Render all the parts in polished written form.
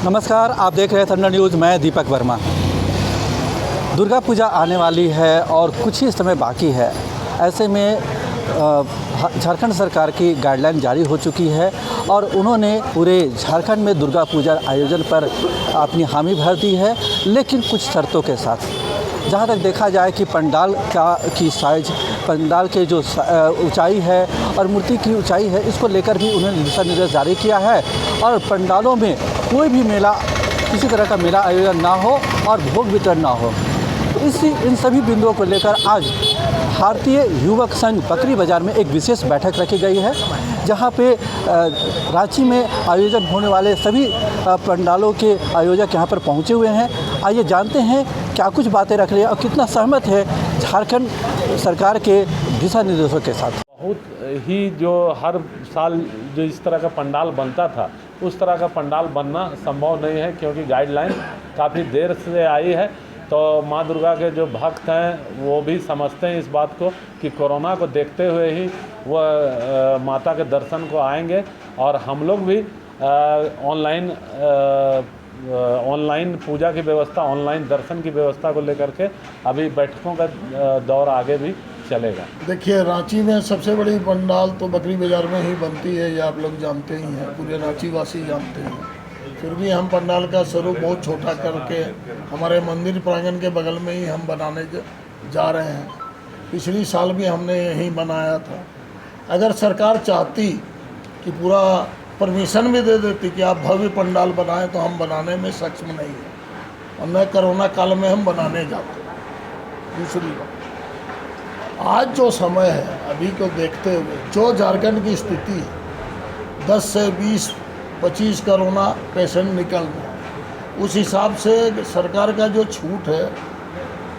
नमस्कार, आप देख रहे हैं थंडर न्यूज़। मैं दीपक वर्मा। दुर्गा पूजा आने वाली है और कुछ ही समय बाकी है। ऐसे में झारखंड सरकार की गाइडलाइन जारी हो चुकी है और उन्होंने पूरे झारखंड में दुर्गा पूजा आयोजन पर अपनी हामी भर दी है, लेकिन कुछ शर्तों के साथ। जहाँ तक देखा जाए कि पंडाल की साइज, पंडाल के जो ऊंचाई है और मूर्ति की ऊंचाई है, इसको लेकर भी उन्होंने दिशा निर्देश जारी किया है और पंडालों में कोई भी मेला, किसी तरह का मेला आयोजन ना हो और भोग वितरण ना हो। इन सभी बिंदुओं को लेकर आज भारतीय युवक संघ बकरी बाज़ार में एक विशेष बैठक रखी गई है, जहां पे रांची में आयोजन होने वाले सभी पंडालों के आयोजक यहां पर पहुंचे हुए हैं। आइए जानते हैं क्या कुछ बातें रख रहे हैं और कितना सहमत है झारखंड सरकार के दिशा निर्देशों के साथ। बहुत ही जो हर साल जो इस तरह का पंडाल बनता था, उस तरह का पंडाल बनना संभव नहीं है, क्योंकि गाइडलाइन काफ़ी देर से आई है। तो माँ दुर्गा के जो भक्त हैं वो भी समझते हैं इस बात को कि कोरोना को देखते हुए ही वह माता के दर्शन को आएंगे। और हम लोग भी ऑनलाइन पूजा की व्यवस्था, ऑनलाइन दर्शन की व्यवस्था को लेकर के अभी बैठकों का दौर आगे भी चलेगा। देखिए, रांची में सबसे बड़ी पंडाल तो बकरी बाज़ार में ही बनती है, ये आप लोग जानते ही हैं, पूरे रांची वासी जानते हैं। फिर भी हम पंडाल का स्वरूप बहुत छोटा करके हमारे मंदिर प्रांगण के बगल में ही हम बनाने जा रहे हैं। पिछली साल भी हमने यहीं बनाया था। अगर सरकार चाहती कि पूरा परमिशन भी दे देती कि आप भव्य पंडाल बनाएं, तो हम बनाने में सक्षम नहीं है, और न कोरोना काल में हम बनाने जाते। दूसरी बात, आज जो समय है, अभी को देखते हुए जो झारखंड की स्थिति है, 10 से 20-25 कोरोना पेशेंट निकल रहे, उस हिसाब से सरकार का जो छूट है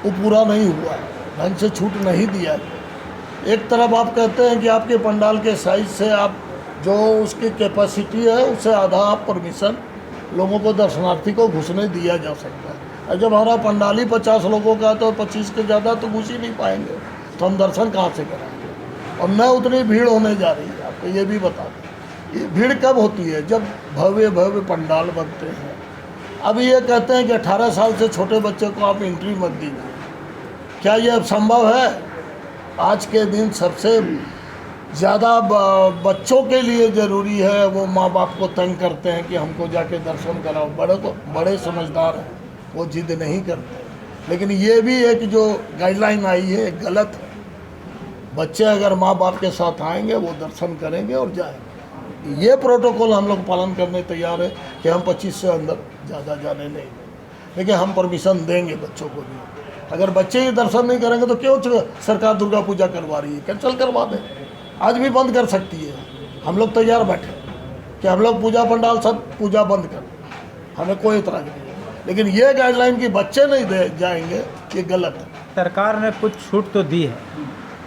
वो पूरा नहीं हुआ है, ढंग से छूट नहीं दिया है। एक तरफ आप कहते हैं कि आपके पंडाल के साइज से आप जो उसकी कैपेसिटी है उससे आधा आप परमिशन लोगों को, दर्शनार्थी को घुसने दिया जा सकता है। और जब हमारा पंडाल ही 50 लोगों का तो 25 के ज़्यादा तो घुस ही नहीं पाएंगे, तो हम दर्शन कहाँ से कराएंगे। और न उतनी भीड़ होने जा रही है। आपको ये भी बता दें, ये भीड़ कब होती है? जब भव्य भव्य पंडाल बनते हैं। अभी ये कहते हैं कि 18 साल से छोटे बच्चे को आप एंट्री मत दीजिए। क्या ये अब संभव है? आज के दिन सबसे ज़्यादा बच्चों के लिए ज़रूरी है, वो माँ बाप को तंग करते हैं कि हमको जाके दर्शन कराओ। बड़े समझदार हैं, वो जिद नहीं करते। लेकिन ये भी एक जो गाइडलाइन आई है गलत है। बच्चे अगर माँ बाप के साथ आएंगे, वो दर्शन करेंगे और जाएंगे। ये प्रोटोकॉल हम लोग पालन करने तैयार है कि हम 25 से अंदर ज़्यादा जाने नहीं देंगे, लेकिन हम परमिशन देंगे बच्चों को भी। अगर बच्चे ही दर्शन नहीं करेंगे तो क्यों सरकार दुर्गा पूजा करवा रही है? कैंसिल करवा दें, आज भी बंद कर सकती है। हम लोग तैयार बैठे कि हम लोग पूजा पंडाल सब पूजा बंद कर, हमें कोई इतराज़ नहीं है। लेकिन ये गाइडलाइन कि बच्चे नहीं दे जाएंगे, ये गलत है। सरकार ने कुछ छूट तो दी है,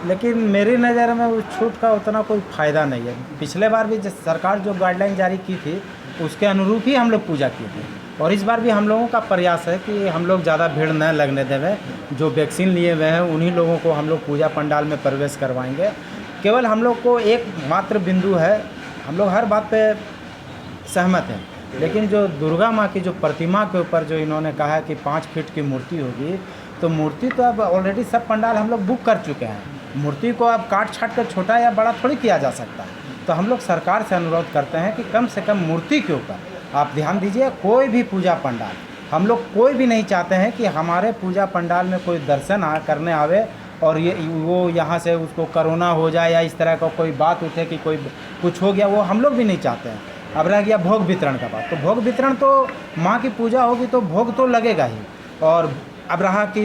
लेकिन मेरी नज़र में उस छूट का उतना कोई फ़ायदा नहीं है। पिछले बार भी सरकार जो गाइडलाइन जारी की थी, उसके अनुरूप ही हम लोग पूजा किए थे। और इस बार भी हम लोगों का प्रयास है कि हम लोग ज़्यादा भीड़ न लगने देवें। जो वैक्सीन लिए हुए हैं उन्हीं लोगों को हम लोग पूजा पंडाल में प्रवेश करवाएंगे। केवल हम लोग को एक मात्र बिंदु है, हम लोग हर बात पे सहमत हैं, लेकिन जो दुर्गा माँ की जो प्रतिमा के ऊपर जो इन्होंने कहा है कि 5 फीट की मूर्ति होगी, तो मूर्ति तो अब ऑलरेडी सब पंडाल हम लोग बुक कर चुके हैं। मूर्ति को अब काट छाट कर छोटा या बड़ा थोड़ी किया जा सकता है। तो हम लोग सरकार से अनुरोध करते हैं कि कम से कम मूर्ति के ऊपर आप ध्यान दीजिए। कोई भी पूजा पंडाल, हम लोग कोई भी नहीं चाहते हैं कि हमारे पूजा पंडाल में कोई दर्शन करने आवे और वो यहाँ से उसको कोरोना हो जाए या इस तरह का कोई बात उठे कि कोई कुछ हो गया, वो हम लोग भी नहीं चाहते हैं। अब रह गया भोग वितरण का बात, तो भोग वितरण तो माँ की पूजा होगी तो भोग तो लगेगा ही। और अब रहा कि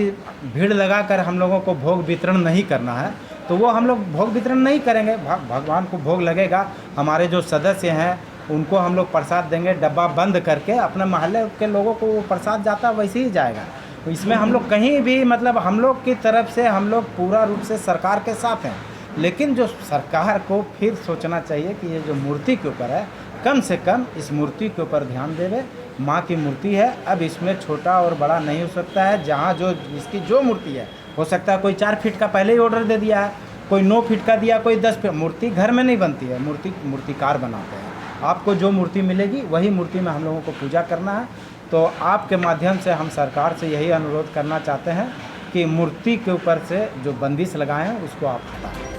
भीड़ लगाकर हम लोगों को भोग वितरण नहीं करना है, तो वो हम लोग भोग वितरण नहीं करेंगे। भगवान को भोग लगेगा, हमारे जो सदस्य हैं उनको हम लोग प्रसाद देंगे, डब्बा बंद करके अपने मोहल्ले के लोगों को वो प्रसाद जाता वैसे ही जाएगा। तो इसमें हम लोग कहीं भी मतलब हम लोग की तरफ से हम लोग पूरा रूप से सरकार के साथ हैं। लेकिन जो सरकार को फिर सोचना चाहिए कि ये जो मूर्ति के ऊपर है, कम से कम इस मूर्ति के ऊपर ध्यान देवे। माँ की मूर्ति है, अब इसमें छोटा और बड़ा नहीं हो सकता है। जहाँ जो इसकी जो मूर्ति है, हो सकता है कोई 4 फीट का पहले ही ऑर्डर दे दिया है, कोई 9 फीट का दिया, कोई 10 फीट। मूर्ति घर में नहीं बनती है, मूर्तिकार बनाते हैं। आपको जो मूर्ति मिलेगी वही मूर्ति में हम लोगों को पूजा करना है। तो आपके माध्यम से हम सरकार से यही अनुरोध करना चाहते हैं कि मूर्ति के ऊपर से जो बंदिश लगाए हैं उसको आप हटाएं।